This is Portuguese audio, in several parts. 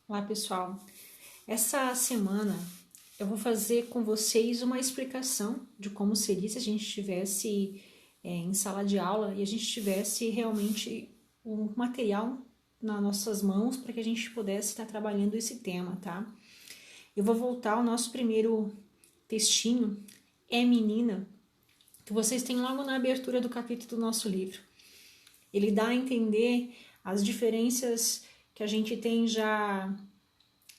Olá pessoal, essa semana eu vou fazer com vocês uma explicação de como seria se a gente estivesse em sala de aula e a gente tivesse realmente um material nas nossas mãos para que a gente pudesse estar trabalhando esse tema, tá? Eu vou voltar ao nosso primeiro textinho, É Menina, que vocês têm logo na abertura do capítulo do nosso livro. Ele dá a entender as diferenças que a gente tem já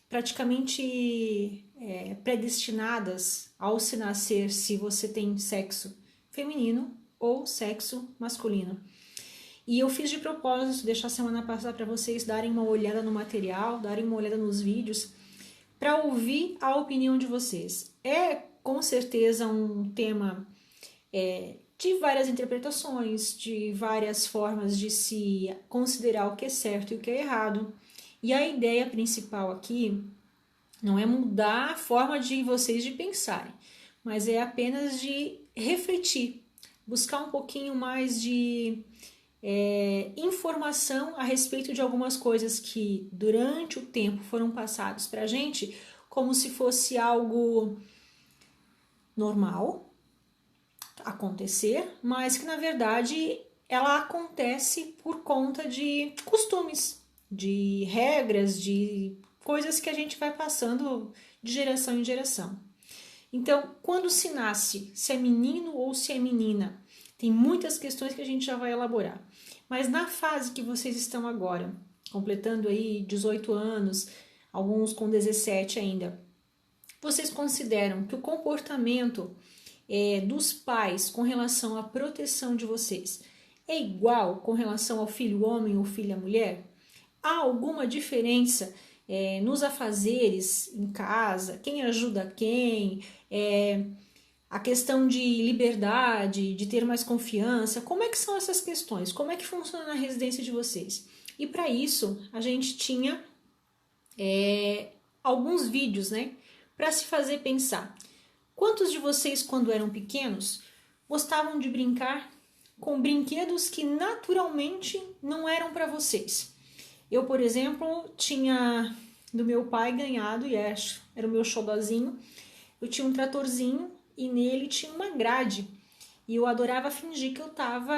praticamente predestinadas ao se nascer se você tem sexo feminino ou sexo masculino. E eu fiz de propósito deixar semana passada para vocês darem uma olhada no material, darem uma olhada nos vídeos, para ouvir a opinião de vocês. É com certeza um tema de várias interpretações, de várias formas de se considerar o que é certo e o que é errado. E a ideia principal aqui não é mudar a forma de vocês de pensarem, mas é apenas de refletir, buscar um pouquinho mais de informação a respeito de algumas coisas que durante o tempo foram passados para a gente como se fosse algo normal acontecer, mas que na verdade ela acontece por conta de costumes, de regras, de coisas que a gente vai passando de geração em geração. Então, quando se nasce, se é menino ou se é menina, tem muitas questões que a gente já vai elaborar. Mas na fase que vocês estão agora, completando aí 18 anos, alguns com 17 ainda, vocês consideram que o comportamento dos pais com relação à proteção de vocês é igual com relação ao filho homem ou filha mulher? Há alguma diferença nos afazeres em casa? Quem ajuda quem? A questão de liberdade, de ter mais confiança? Como é que são essas questões? Como é que funciona na residência de vocês? E para isso, a gente tinha alguns vídeos, né? Para se fazer pensar. Quantos de vocês, quando eram pequenos, gostavam de brincar com brinquedos que naturalmente não eram para vocês? Eu, por exemplo, tinha do meu pai ganhado, e era o meu xodozinho, eu tinha um tratorzinho e nele tinha uma grade. E eu adorava fingir que eu estava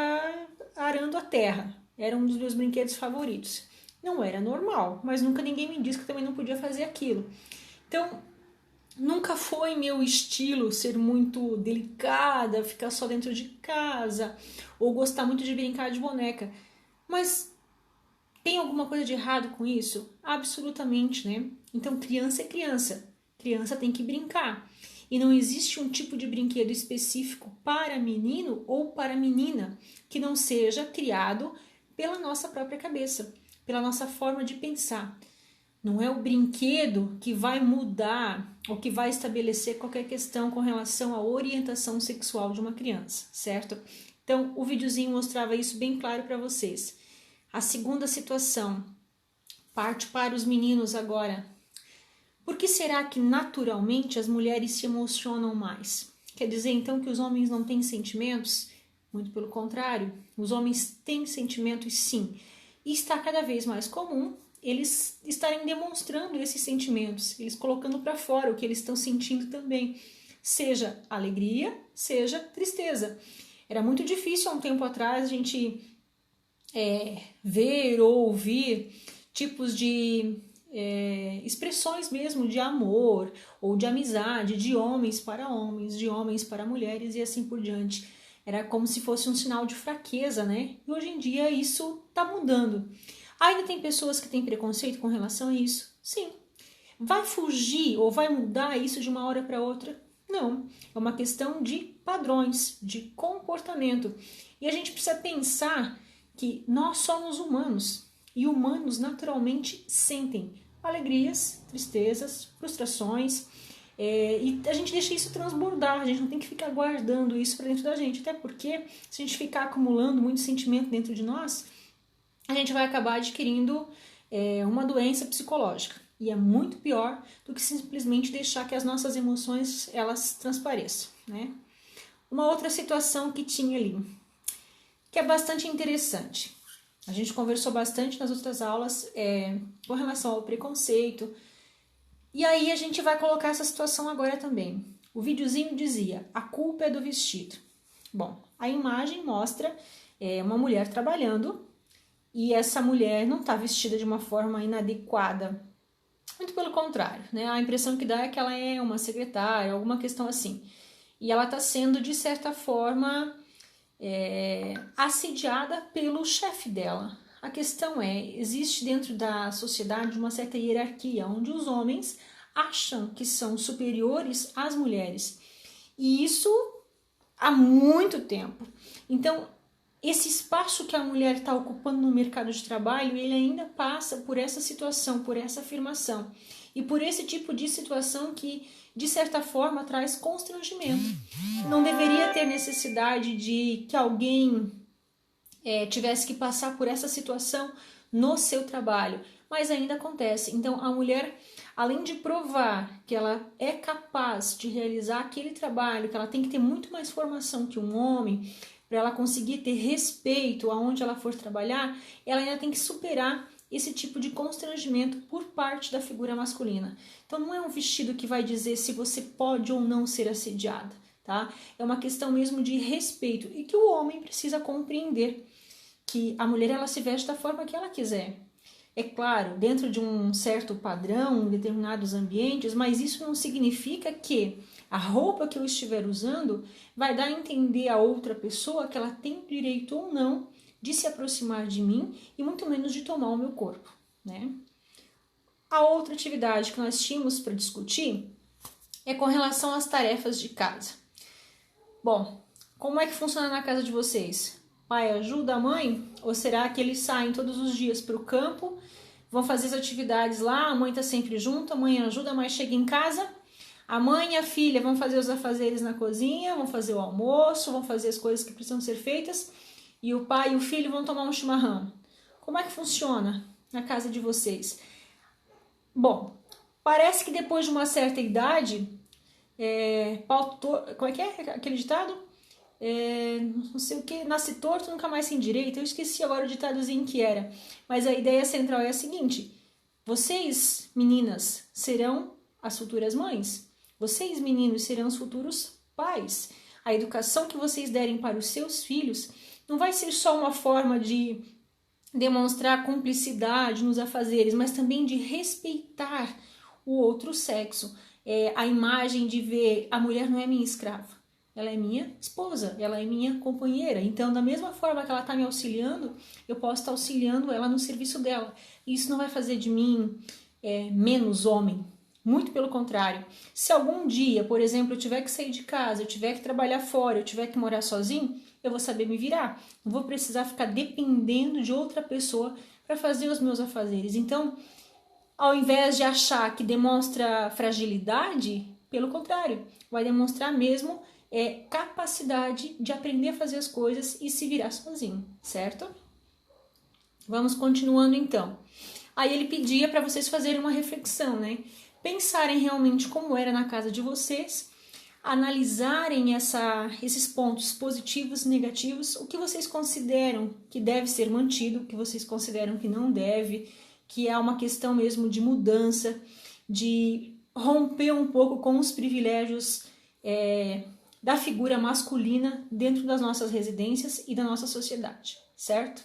arando a terra. Era um dos meus brinquedos favoritos. Não era normal, mas nunca ninguém me disse que eu também não podia fazer aquilo. Então, nunca foi meu estilo ser muito delicada, ficar só dentro de casa, ou gostar muito de brincar de boneca. Mas tem alguma coisa de errado com isso? Absolutamente, né? Então, criança é criança. Criança tem que brincar. E não existe um tipo de brinquedo específico para menino ou para menina que não seja criado pela nossa própria cabeça, pela nossa forma de pensar. Não é o brinquedo que vai mudar ou que vai estabelecer qualquer questão com relação à orientação sexual de uma criança, certo? Então, o videozinho mostrava isso bem claro para vocês. A segunda situação, parte para os meninos agora. Por que será que naturalmente as mulheres se emocionam mais? Quer dizer então que os homens não têm sentimentos? Muito pelo contrário, os homens têm sentimentos sim. E está cada vez mais comum eles estarem demonstrando esses sentimentos, eles colocando para fora o que eles estão sentindo também, seja alegria, seja tristeza. Era muito difícil há um tempo atrás a gente ver ou ouvir tipos de expressões mesmo de amor ou de amizade, de homens para homens, de homens para mulheres e assim por diante. Era como se fosse um sinal de fraqueza, né? E hoje em dia isso está mudando. Ainda tem pessoas que têm preconceito com relação a isso? Sim. Vai fugir ou vai mudar isso de uma hora para outra? Não. É uma questão de padrões, de comportamento. E a gente precisa pensar que nós somos humanos e humanos naturalmente sentem alegrias, tristezas, frustrações, e a gente deixa isso transbordar, a gente não tem que ficar guardando isso para dentro da gente, até porque se a gente ficar acumulando muito sentimento dentro de nós, a gente vai acabar adquirindo uma doença psicológica. E é muito pior do que simplesmente deixar que as nossas emoções elas transpareçam, né? Uma outra situação que tinha ali, que é bastante interessante. A gente conversou bastante nas outras aulas com relação ao preconceito. E aí a gente vai colocar essa situação agora também. O videozinho dizia, a culpa é do vestido. Bom, a imagem mostra uma mulher trabalhando e essa mulher não está vestida de uma forma inadequada. Muito pelo contrário, né? A impressão que dá é que ela é uma secretária, alguma questão assim. E ela está sendo, de certa forma, assediada pelo chefe dela. A questão existe dentro da sociedade uma certa hierarquia, onde os homens acham que são superiores às mulheres. E isso há muito tempo. Então, esse espaço que a mulher está ocupando no mercado de trabalho, ele ainda passa por essa situação, por essa afirmação. E por esse tipo de situação que, de certa forma, traz constrangimento. Não deveria ter necessidade de que alguém tivesse que passar por essa situação no seu trabalho, mas ainda acontece. Então, a mulher, além de provar que ela é capaz de realizar aquele trabalho, que ela tem que ter muito mais formação que um homem, para ela conseguir ter respeito aonde ela for trabalhar, ela ainda tem que superar esse tipo de constrangimento por parte da figura masculina. Então, não é um vestido que vai dizer se você pode ou não ser assediada, tá? É uma questão mesmo de respeito e que o homem precisa compreender que a mulher ela se veste da forma que ela quiser. É claro, dentro de um certo padrão, em determinados ambientes, mas isso não significa que a roupa que eu estiver usando vai dar a entender a outra pessoa que ela tem direito ou não de se aproximar de mim e muito menos de tomar o meu corpo, né? A outra atividade que nós tínhamos para discutir é com relação às tarefas de casa. Bom, como é que funciona na casa de vocês? Pai ajuda a mãe? Ou será que eles saem todos os dias para o campo, vão fazer as atividades lá, a mãe está sempre junto, a mãe ajuda, mas chega em casa, a mãe e a filha vão fazer os afazeres na cozinha, vão fazer o almoço, vão fazer as coisas que precisam ser feitas, e o pai e o filho vão tomar um chimarrão. Como é que funciona na casa de vocês? Bom, parece que depois de uma certa idade, como é que é aquele ditado? Não sei o que, nasce torto, nunca mais se endireita. Eu esqueci agora o ditadozinho que era. Mas a ideia central é a seguinte: vocês, meninas, serão as futuras mães. Vocês, meninos, serão os futuros pais. A educação que vocês derem para os seus filhos não vai ser só uma forma de demonstrar cumplicidade nos afazeres, mas também de respeitar o outro sexo. A imagem de ver a mulher não é minha escrava. Ela é minha esposa, ela é minha companheira. Então, da mesma forma que ela está me auxiliando, eu posso estar auxiliando ela no serviço dela. Isso não vai fazer de mim menos homem. Muito pelo contrário. Se algum dia, por exemplo, eu tiver que sair de casa, eu tiver que trabalhar fora, eu tiver que morar sozinho, eu vou saber me virar. Não vou precisar ficar dependendo de outra pessoa para fazer os meus afazeres. Então, ao invés de achar que demonstra fragilidade, pelo contrário, vai demonstrar mesmo capacidade de aprender a fazer as coisas e se virar sozinho, certo? Vamos continuando então. Aí ele pedia para vocês fazerem uma reflexão, né? Pensarem realmente como era na casa de vocês, analisarem esses pontos positivos e negativos, o que vocês consideram que deve ser mantido, o que vocês consideram que não deve, que é uma questão mesmo de mudança, de romper um pouco com os privilégios da figura masculina dentro das nossas residências e da nossa sociedade, certo?